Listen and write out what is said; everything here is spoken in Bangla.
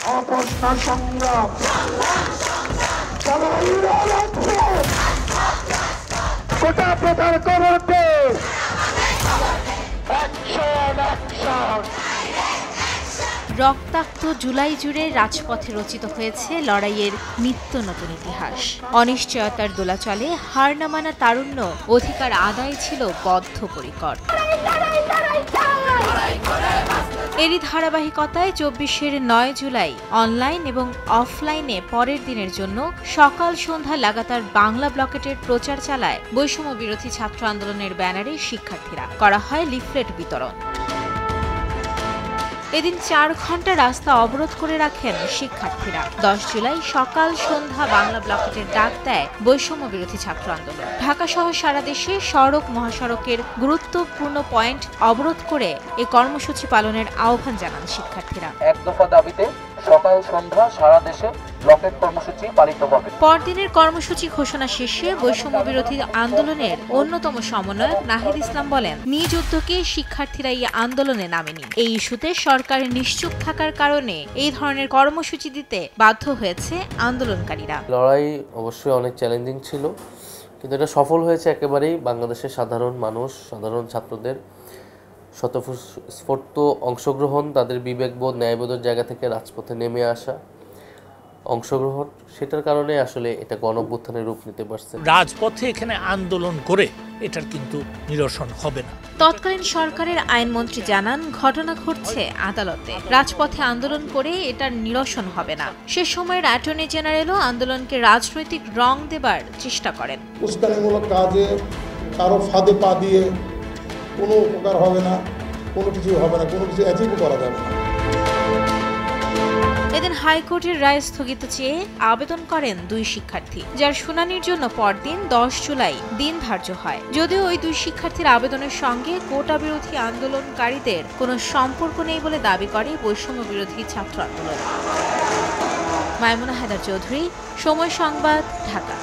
অপর্ণা সংগ্রাম কোটা প্রচার করতে রক্তাক্ত জুলাই জুড়ে রাজপথে রচিত হয়েছে লড়াইয়ের নিত্য নতুন ইতিহাস। অনিশ্চয়তার দোলাচলে হার না মানা তারুণ্য অধিকার আদায় ছিল বদ্ধপরিকর। এরই ধারাবাহিকতায় ২৪-এর ৯ জুলাই অনলাইন এবং অফলাইনে পরের দিনের জন্য সকাল সন্ধ্যা লাগাতার বাংলা ব্লকেটের প্রচার চালায় বৈষম্য বিরোধী ছাত্র আন্দোলনের ব্যানারে শিক্ষার্থীরা। করা হয় লিফলেট বিতরণ। এদিন ৪ ঘন্টা রাস্তা অবরোধ করে রাখেন শিক্ষার্থীরা। ১০ জুলাই সকাল সন্ধ্যা বাংলা ব্লকেটের ডাক দেয় বৈষম্য বিরোধী ছাত্র আন্দোলন। ঢাকা সহ সারা দেশে সড়ক মহাসড়কের গুরুত্বপূর্ণ পয়েন্ট অবরোধ করে এই কর্মসূচি পালনের আহ্বান জানান শিক্ষার্থীরা। এক দফা দাবিতে সকাল সন্ধ্যা সারা দেশে ব্লকেট কর্মসূচি পালিত হবে। পরদিনের কর্মসূচি ঘোষণা শেষে বৈষম্য বিরোধী আন্দোলনের অন্যতম সমন্বয়ক নাহিদ ইসলাম বলেন, নিজ উদ্যোগে শিক্ষার্থীরা এই আন্দোলনে নামেনি। এই ইস্যুতে সরকারের নিশ্চুপ থাকার কারণে এই ধরনের কর্মসূচি দিতে বাধ্য হয়েছে আন্দোলনকারীরা। লড়াই অবশ্যই অনেক চ্যালেঞ্জিং ছিল, কিন্তু এটা সফল হয়েছে একেবারেই বাংলাদেশের সাধারণ মানুষ, সাধারণ ছাত্রদের স্বতঃস্ফূর্ত অংশগ্রহণ, তাদের বিবেকবোধ ন্যায়বোধের জায়গা থেকে রাজপথে নেমে আসা অংশগ্রহণ, সেটার কারণে আসলে এটা গণঅভ্যুত্থানের রূপ নিতে পারছে। রাজপথে এখানে আন্দোলন করে এটার কিন্তু নিরসন হবে না। তৎকালীন সরকারের আইনমন্ত্রী জানান, ঘটনা ঘটছে আদালতে, রাজপথে আন্দোলন করে এটার নিরসন হবে না। সে সময়ের অ্যাটর্নি জেনারেলও আন্দোলনকে রাজনৈতিক রং দেবার চেষ্টা করেন। উস্কানিমূলক কাজে কারো ফাঁদে পা দিয়ে কোনো উপকার হবে না, কোনো কিছু হবে না, কোনো কিছু অ্যাচিভ করা যাবে না। এদিন হাইকোর্টের রায় স্থগিত চেয়ে আবেদন করেন ২ শিক্ষার্থী, যার শুনানির জন্য পরদিন ১০ জুলাই দিন ধার্য হয়। যদিও ওই ২ শিক্ষার্থীর আবেদনের সঙ্গে কোটা বিরোধী আন্দোলনকারীদের কোনো সম্পর্ক নেই বলে দাবি করে বৈষম্য বিরোধী ছাত্র আন্দোলন। মাইমুনা হায়দার চৌধুরী, সময় সংবাদ, ঢাকা।